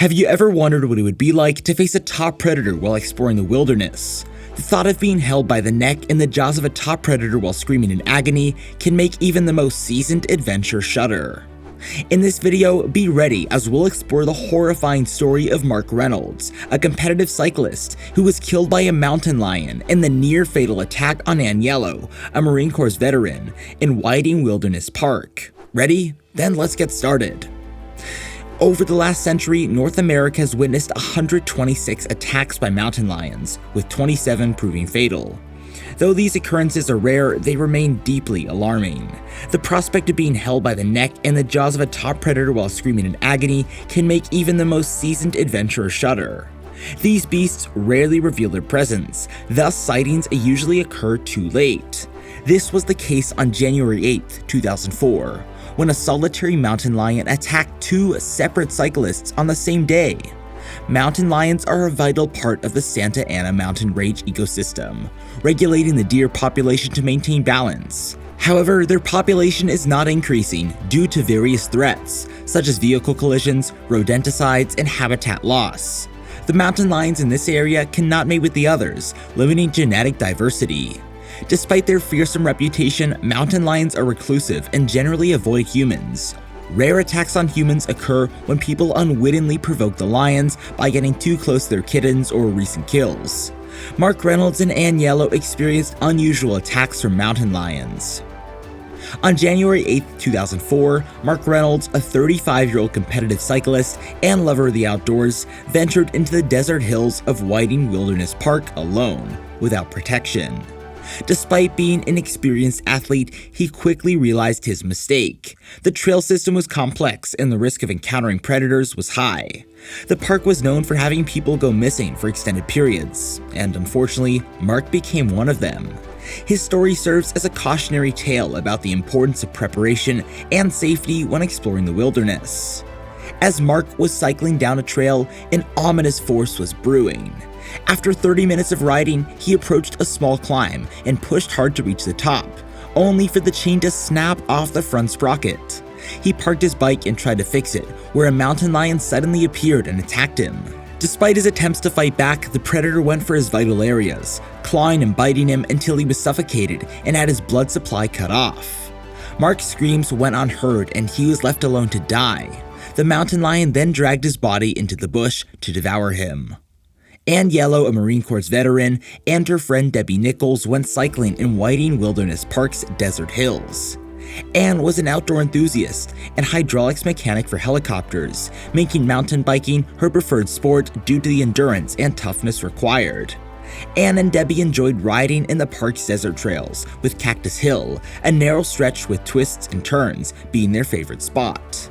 Have you ever wondered what it would be like to face a top predator while exploring the wilderness? The thought of being held by the neck in the jaws of a top predator while screaming in agony can make even the most seasoned adventurer shudder. In this video, be ready as we'll explore the horrifying story of Mark Reynolds, a competitive cyclist who was killed by a mountain lion in the near-fatal attack on Aniello, a Marine Corps veteran, in Whiting Wilderness Park. Ready? Then let's get started. Over the last century, North America has witnessed 126 attacks by mountain lions, with 27 proving fatal. Though these occurrences are rare, they remain deeply alarming. The prospect of being held by the neck in the jaws of a top predator while screaming in agony can make even the most seasoned adventurer shudder. These beasts rarely reveal their presence, thus sightings usually occur too late. This was the case on January 8, 2004. When a solitary mountain lion attacked two separate cyclists on the same day. Mountain lions are a vital part of the Santa Ana mountain range ecosystem, regulating the deer population to maintain balance. However, their population is not increasing due to various threats, such as vehicle collisions, rodenticides, and habitat loss. The mountain lions in this area cannot mate with the others, limiting genetic diversity. Despite their fearsome reputation, mountain lions are reclusive and generally avoid humans. Rare attacks on humans occur when people unwittingly provoke the lions by getting too close to their kittens or recent kills. Mark Reynolds and Aniello experienced unusual attacks from mountain lions. On January 8, 2004, Mark Reynolds, a 35-year-old competitive cyclist and lover of the outdoors, ventured into the desert hills of Whiting Wilderness Park alone, without protection. Despite being an experienced athlete, he quickly realized his mistake. The trail system was complex and the risk of encountering predators was high. The park was known for having people go missing for extended periods, and unfortunately, Mark became one of them. His story serves as a cautionary tale about the importance of preparation and safety when exploring the wilderness. As Mark was cycling down a trail, an ominous force was brewing. After 30 minutes of riding, he approached a small climb and pushed hard to reach the top, only for the chain to snap off the front sprocket. He parked his bike and tried to fix it, where a mountain lion suddenly appeared and attacked him. Despite his attempts to fight back, the predator went for his vital areas, clawing and biting him until he was suffocated and had his blood supply cut off. Mark's screams went unheard and he was left alone to die. The mountain lion then dragged his body into the bush to devour him. Aniello, a Marine Corps veteran, and her friend Debbie Nichols went cycling in Whiting Wilderness Park's desert hills. Anne was an outdoor enthusiast and hydraulics mechanic for helicopters, making mountain biking her preferred sport due to the endurance and toughness required. Anne and Debbie enjoyed riding in the park's desert trails, with Cactus Hill, a narrow stretch with twists and turns, being their favorite spot.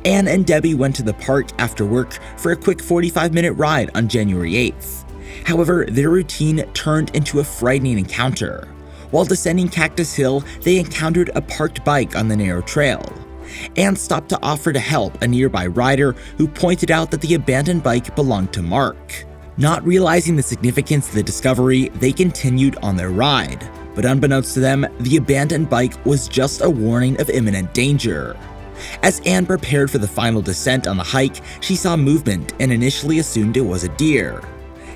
Anne and Debbie went to the park after work for a quick 45-minute ride on January 8th. However, their routine turned into a frightening encounter. While descending Cactus Hill, they encountered a parked bike on the narrow trail. Anne stopped to offer to help a nearby rider who pointed out that the abandoned bike belonged to Mark. Not realizing the significance of the discovery, they continued on their ride. But unbeknownst to them, the abandoned bike was just a warning of imminent danger. As Anne prepared for the final descent on the hike, she saw movement and initially assumed it was a deer.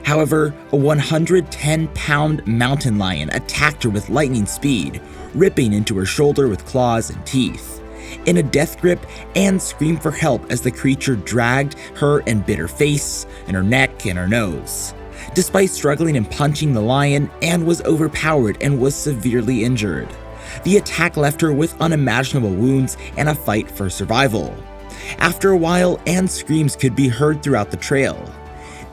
However, a 110-pound mountain lion attacked her with lightning speed, ripping into her shoulder with claws and teeth. In a death grip, Anne screamed for help as the creature dragged her and bit her face, and her neck, and her nose. Despite struggling and punching the lion, Anne was overpowered and was severely injured. The attack left her with unimaginable wounds and a fight for survival. After a while, Anne's screams could be heard throughout the trail.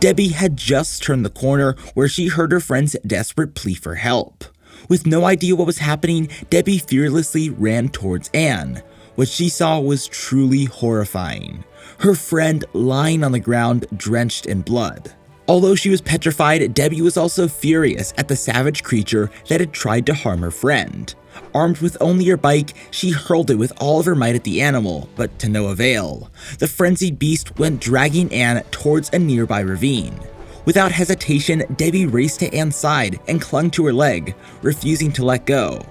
Debbie had just turned the corner where she heard her friend's desperate plea for help. With no idea what was happening, Debbie fearlessly ran towards Anne. What she saw was truly horrifying. Her friend lying on the ground, drenched in blood. Although she was petrified, Debbie was also furious at the savage creature that had tried to harm her friend. Armed with only her bike, she hurled it with all of her might at the animal, but to no avail. The frenzied beast went dragging Anne towards a nearby ravine. Without hesitation, Debbie raced to Anne's side and clung to her leg, refusing to let go.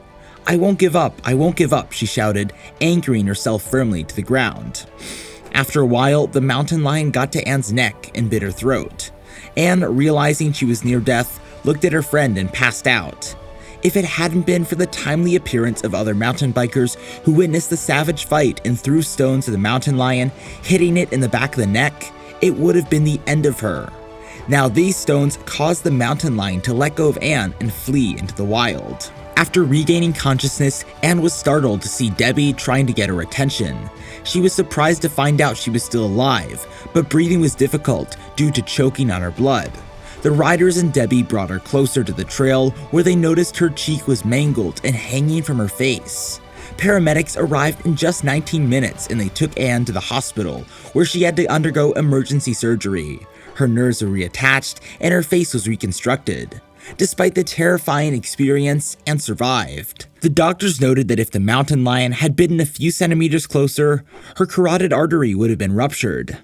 "I won't give up, I won't give up," she shouted, anchoring herself firmly to the ground. After a while, the mountain lion got to Anne's neck and bit her throat. Anne, realizing she was near death, looked at her friend and passed out. If it hadn't been for the timely appearance of other mountain bikers who witnessed the savage fight and threw stones at the mountain lion, hitting it in the back of the neck, it would have been the end of her. Now these stones caused the mountain lion to let go of Anne and flee into the wild. After regaining consciousness, Anne was startled to see Debbie trying to get her attention. She was surprised to find out she was still alive, but breathing was difficult due to choking on her blood. The riders and Debbie brought her closer to the trail, where they noticed her cheek was mangled and hanging from her face. Paramedics arrived in just 19 minutes and they took Anne to the hospital, where she had to undergo emergency surgery. Her nerves were reattached and her face was reconstructed. Despite the terrifying experience, Anne survived. The doctors noted that if the mountain lion had bitten a few centimeters closer, her carotid artery would have been ruptured.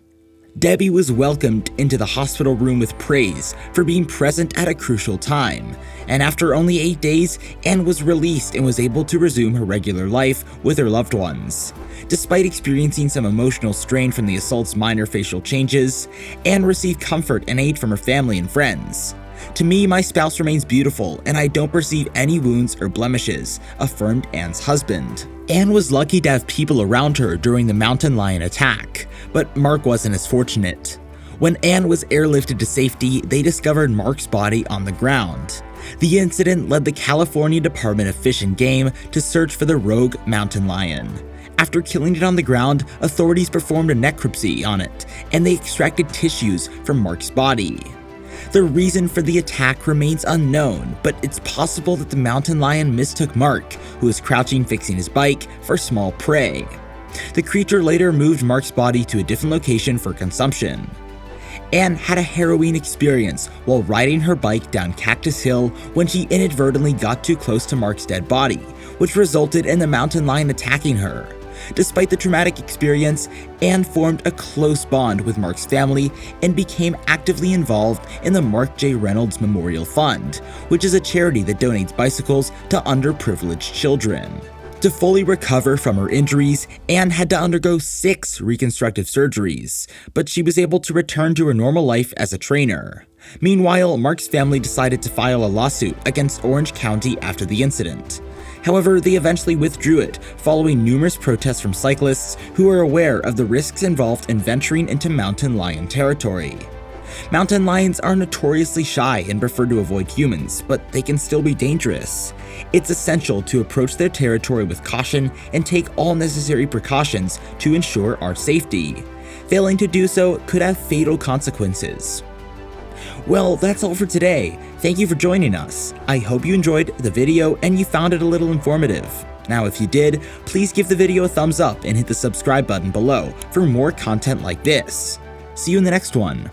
Debbie was welcomed into the hospital room with praise for being present at a crucial time, and after only 8 days, Anne was released and was able to resume her regular life with her loved ones. Despite experiencing some emotional strain from the assault's minor facial changes, Anne received comfort and aid from her family and friends. "To me, my spouse remains beautiful, and I don't perceive any wounds or blemishes," affirmed Anne's husband. Anne was lucky to have people around her during the mountain lion attack, but Mark wasn't as fortunate. When Anne was airlifted to safety, they discovered Mark's body on the ground. The incident led the California Department of Fish and Game to search for the rogue mountain lion. After killing it on the ground, authorities performed a necropsy on it, and they extracted tissues from Mark's body. The reason for the attack remains unknown, but it's possible that the mountain lion mistook Mark, who was crouching fixing his bike, for small prey. The creature later moved Mark's body to a different location for consumption. Anne had a harrowing experience while riding her bike down Cactus Hill when she inadvertently got too close to Mark's dead body, which resulted in the mountain lion attacking her. Despite the traumatic experience, Anne formed a close bond with Mark's family and became actively involved in the Mark J. Reynolds Memorial Fund, which is a charity that donates bicycles to underprivileged children. To fully recover from her injuries, Anne had to undergo 6 reconstructive surgeries, but she was able to return to her normal life as a trainer. Meanwhile, Mark's family decided to file a lawsuit against Orange County after the incident. However, they eventually withdrew it, following numerous protests from cyclists who are aware of the risks involved in venturing into mountain lion territory. Mountain lions are notoriously shy and prefer to avoid humans, but they can still be dangerous. It's essential to approach their territory with caution and take all necessary precautions to ensure our safety. Failing to do so could have fatal consequences. Well, that's all for today. Thank you for joining us. I hope you enjoyed the video and you found it a little informative. Now, if you did, please give the video a thumbs up and hit the subscribe button below for more content like this. See you in the next one.